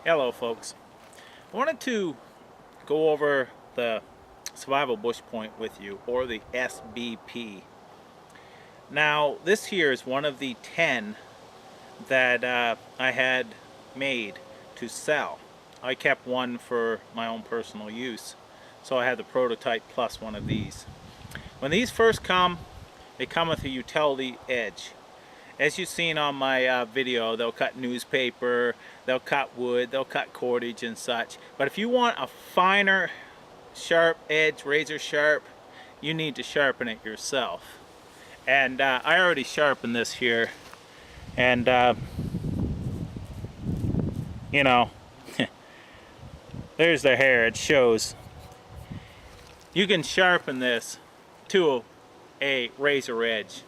Hello folks. I wanted to go over the survival bush point with you, or the SBP. Now this here is one of the 10 that I had made to sell. I kept one for my own personal use, so I had the prototype plus one of these. When these first come, they come with a utility edge. As you've seen on my video, they'll cut newspaper, they'll cut wood, they'll cut cordage and such. But if you want a finer, sharp edge, razor sharp, you need to sharpen it yourself. And I already sharpened this here. And, you know, there's the hair, it shows. You can sharpen this to a razor edge.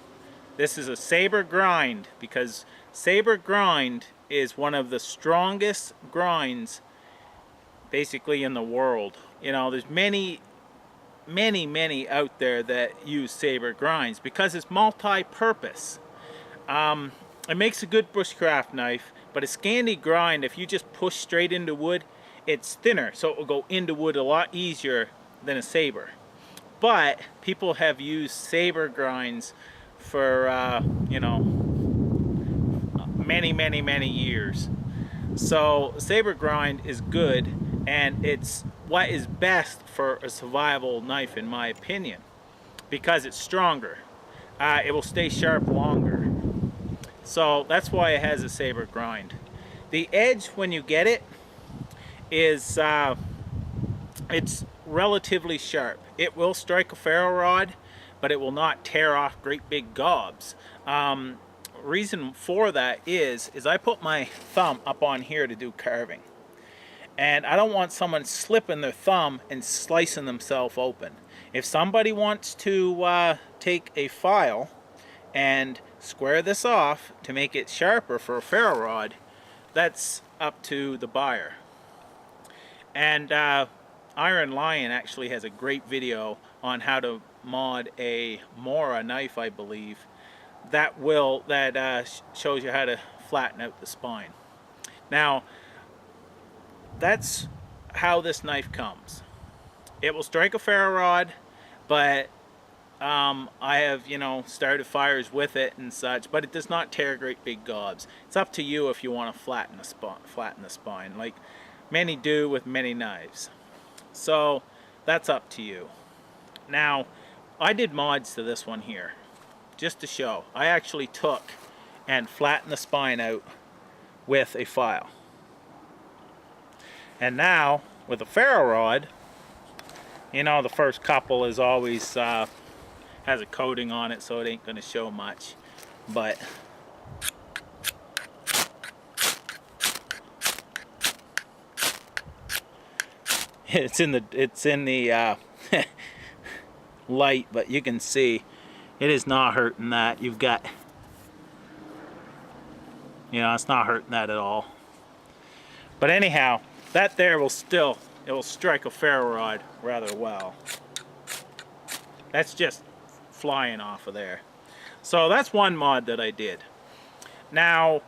This is a Saber grind, because Saber grind is one of the strongest grinds basically in the world. You know, there's many out there that use Saber grinds because it's multi-purpose. It makes a good bushcraft knife, but a Scandi grind, if you just push straight into wood, it's thinner, so it will go into wood a lot easier than a Saber. But people have used Saber grinds for you know, many years. So Saber grind is good, and it's what is best for a survival knife in my opinion, because it's stronger. It will stay sharp longer. So that's why it has a Saber grind. The edge when you get it is it's relatively sharp. It will strike a ferro rod, but it will not tear off great big gobs. Reason for that is I put my thumb up on here to do carving, and I don't want someone slipping their thumb and slicing themselves open. If somebody wants to take a file and square this off to make it sharper for a ferro rod, that's up to the buyer. And Iron Lion actually has a great video on how to mod a Mora knife, I believe, that shows you how to flatten out the spine. Now, that's how this knife comes. It will strike a ferro rod, but I have, you know, started fires with it and such, but it does not tear great big gobs. It's up to you if you want to flatten the spine, like many do with many knives. So that's up to you. Now, I did mods to this one here, just to show. I actually took and flattened the spine out with a file. And now, with a ferro rod, you know, the first couple is always has a coating on it, so it ain't going to show much. But it's in the light, but you can see it is not hurting that. You've got, you know, it's not hurting that at all. But anyhow, that there will still, it will strike a ferro rod rather well. That's just flying off of there. So that's one mod that I did. Now,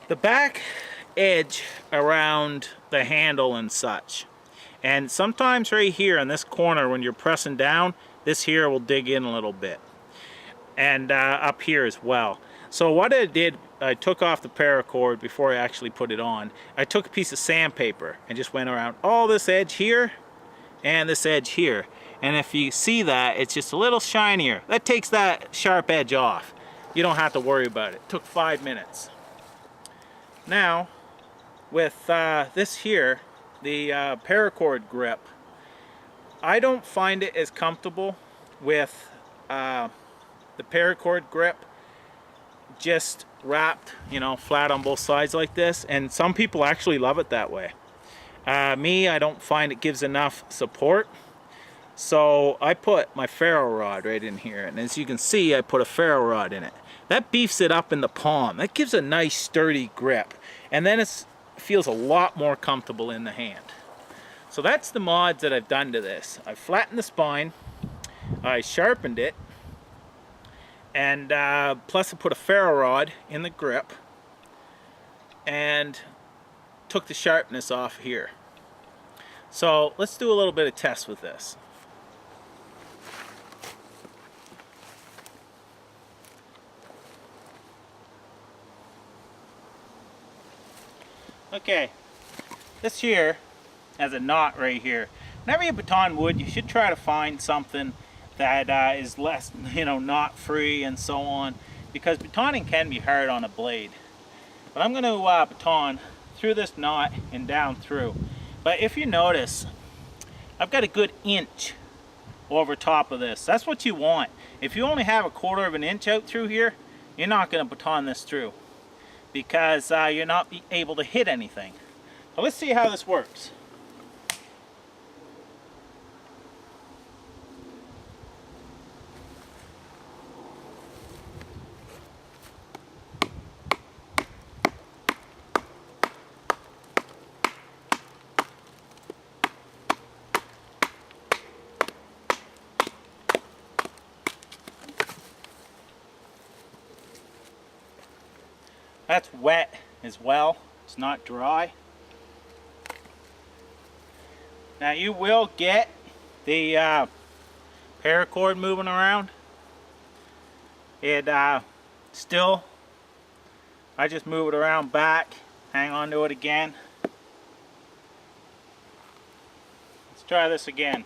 the back edge around the handle and such, and sometimes right here in this corner when you're pressing down, this here will dig in a little bit, and up here as well. So what I did, I took off the paracord before I actually put it on. I took a piece of sandpaper and just went around all this edge here and this edge here. And if you see that, it's just a little shinier. That takes that sharp edge off. You don't have to worry about it. It took 5 minutes. Now, with this here, the paracord grip, I don't find it as comfortable with the paracord grip just wrapped, you know, flat on both sides like this, and some people actually love it that way. Me, I don't find it gives enough support, so I put my ferro rod right in here, and as you can see, I put a ferro rod in it. That beefs it up in the palm. That gives a nice sturdy grip, and then it feels a lot more comfortable in the hand. So that's the mods that I've done to this. I flattened the spine, I sharpened it, and plus I put a ferro rod in the grip, and took the sharpness off here. So let's do a little bit of test with this. Okay, this here has a knot right here. Whenever you baton wood, you should try to find something that is less, knot free and so on, because batoning can be hard on a blade. But I'm going to baton through this knot and down through. But if you notice, I've got a good inch over top of this. That's what you want. If you only have a 1/4 of an inch out through here, you're not going to baton this through, because you're not able to hit anything. So let's see how this works. That's wet as well. It's not dry. Now you will get the paracord moving around. It still, I just move it around back, hang on to it again. Let's try this again.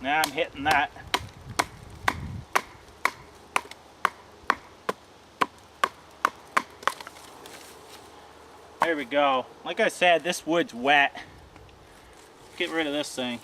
Now I'm hitting that. There we go. Like I said, this wood's wet. Get rid of this thing.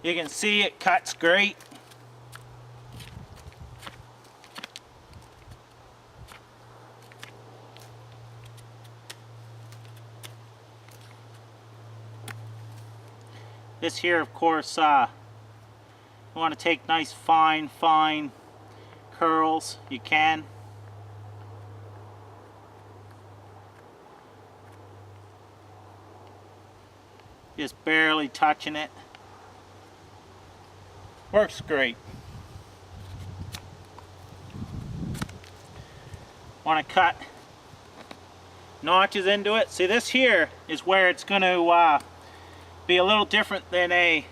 You can see it cuts great. This here, of course, you want to take nice fine curls. You can. Just barely touching it. Works great. Want to cut notches into it. See, this here is where it's going to be a little different than a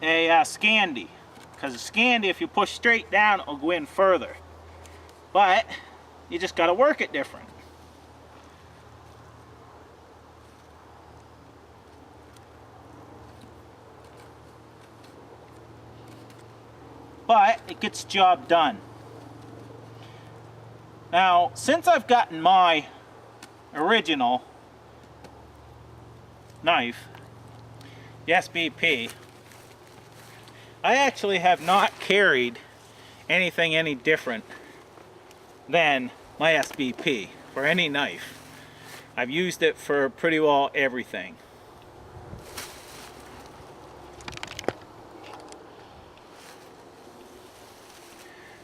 Scandi, because a Scandi, if you push straight down, it'll go in further, but you just got to work it different. But it gets the job done. Now, since I've gotten my original knife, the SBP, I actually have not carried anything any different than my SBP for any knife. I've used it for pretty well everything.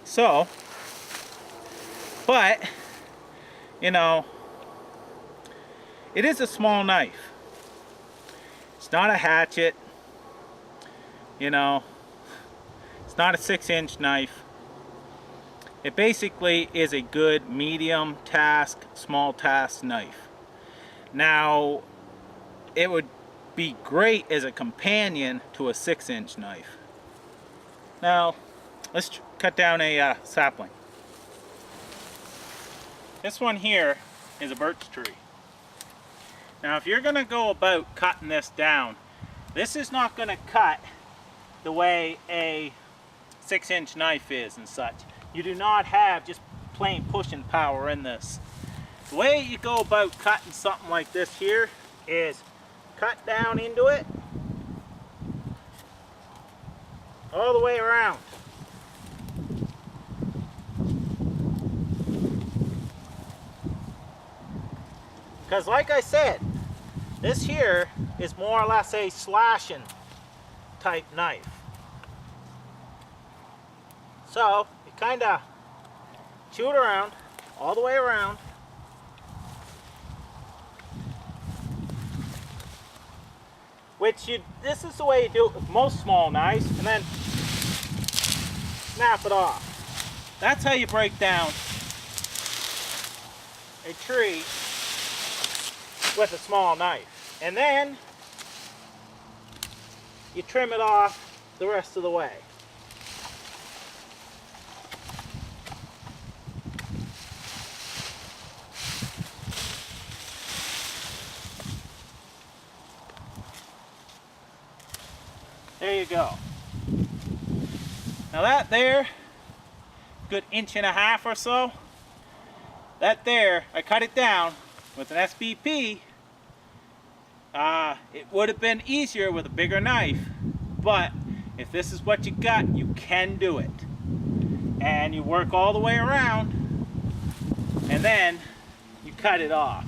So, but, it is a small knife. It's not a hatchet, it's not a 6-inch knife. It basically is a good medium task, small task knife. Now, it would be great as a companion to a 6-inch knife. Now, let's cut down a sapling. This one here is a birch tree. Now if you're going to go about cutting this down, this is not going to cut the way a 6-inch knife is and such. You do not have just plain pushing power in this. The way you go about cutting something like this here is cut down into it all the way around. Because like I said, This here is more or less a slashing type knife. So you kind of chew it around, all the way around. This is the way you do it with most small knives, and then snap it off. That's how you break down a tree with a small knife. And then you trim it off the rest of the way. There you go. Now that there, good 1.5 inches or so, that there, I cut it down with an SBP. It would have been easier with a bigger knife, but if this is what you got, you can do it. And you work all the way around, and then you cut it off.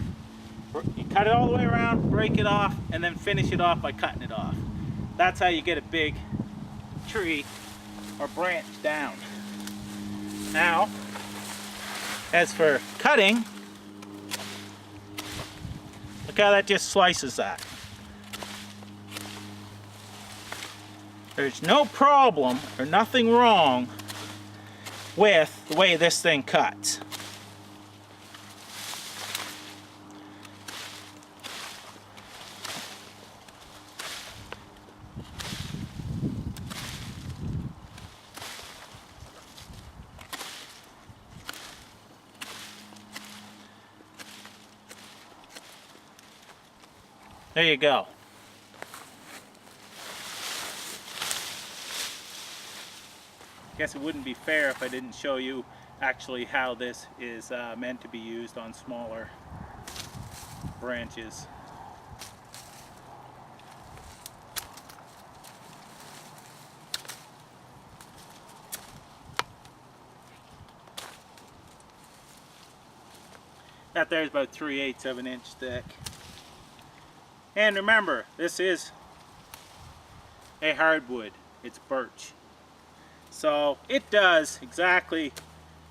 You cut it all the way around, break it off, and then finish it off by cutting it off. That's how you get a big tree or branch down. Now, as for cutting, look how that just slices that. There's no problem or nothing wrong with the way this thing cuts. There you go. Guess it wouldn't be fair if I didn't show you actually how this is meant to be used on smaller branches. That there's about 3/8 of an inch thick. And remember, this is a hardwood. It's birch. So it does exactly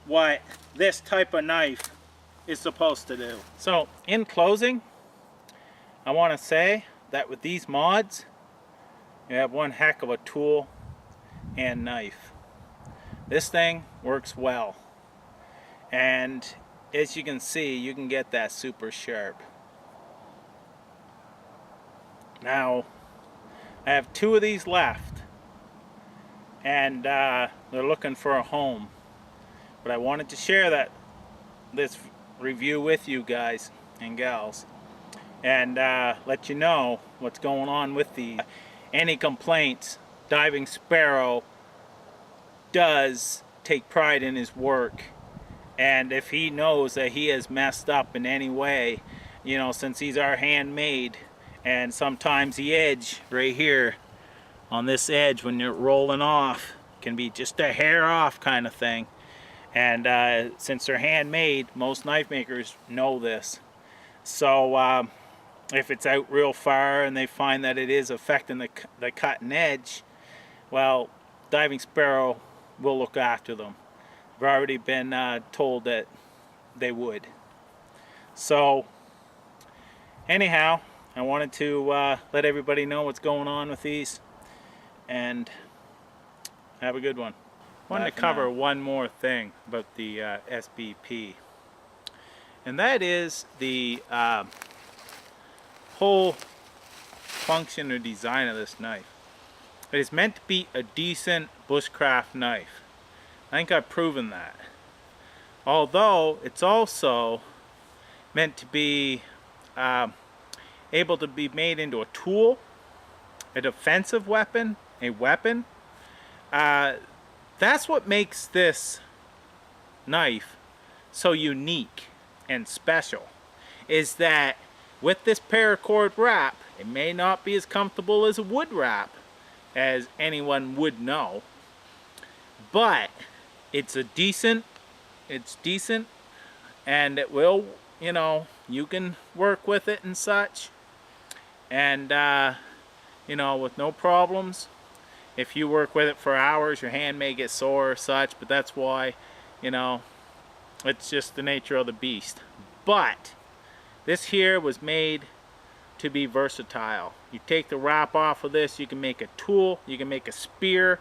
what this type of knife is supposed to do. So in closing, I want to say that with these mods, you have one heck of a tool and knife. This thing works well. And as you can see, you can get that super sharp. Now, I have 2 of these left, and they're looking for a home. But I wanted to share this review with you guys and gals, and let you know what's going on with these. Any complaints, Diving Sparrow does take pride in his work, and if he knows that he has messed up in any way, you know, since these are handmade, and sometimes the edge right here on this edge when you're rolling off can be just a hair off kind of thing. And since they're handmade, most knife makers know this. So if it's out real far and they find that it is affecting the cutting edge, well, Diving Sparrow will look after them. I've already been told that they would. So anyhow, I wanted to let everybody know what's going on with these, and have a good one. I wanted to cover one more thing about the SBP, and that is the whole function or design of this knife. It is meant to be a decent bushcraft knife. I think I've proven that. Although it's also meant to be able to be made into a tool, a defensive weapon, a weapon. That's what makes this knife so unique and special, is that with this paracord wrap, it may not be as comfortable as a wood wrap, as anyone would know, but it's decent, and it will, you know, you can work with it and such. and you know, with no problems. If you work with it for hours, your hand may get sore or such, but that's why, you know, it's just the nature of the beast. But this here was made to be versatile. You take the wrap off of this, you can make a tool, you can make a spear.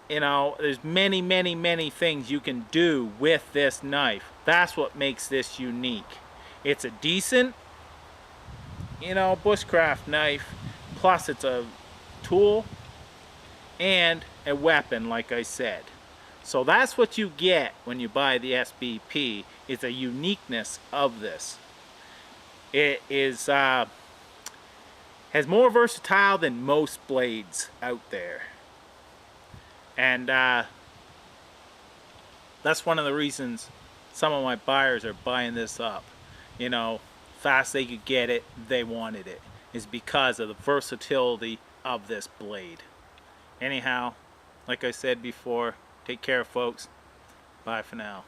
You know, there's many things you can do with this knife. That's what makes this unique. It's a decent, you know, bushcraft knife, plus it's a tool and a weapon, like I said. So that's what you get when you buy the SBP, is a uniqueness of this. It is has more versatile than most blades out there. And that's one of the reasons some of my buyers are buying this up. You know, fast they could get it, they wanted it. Is because of the versatility of this blade. Anyhow, like I said before, take care, folks. Bye for now.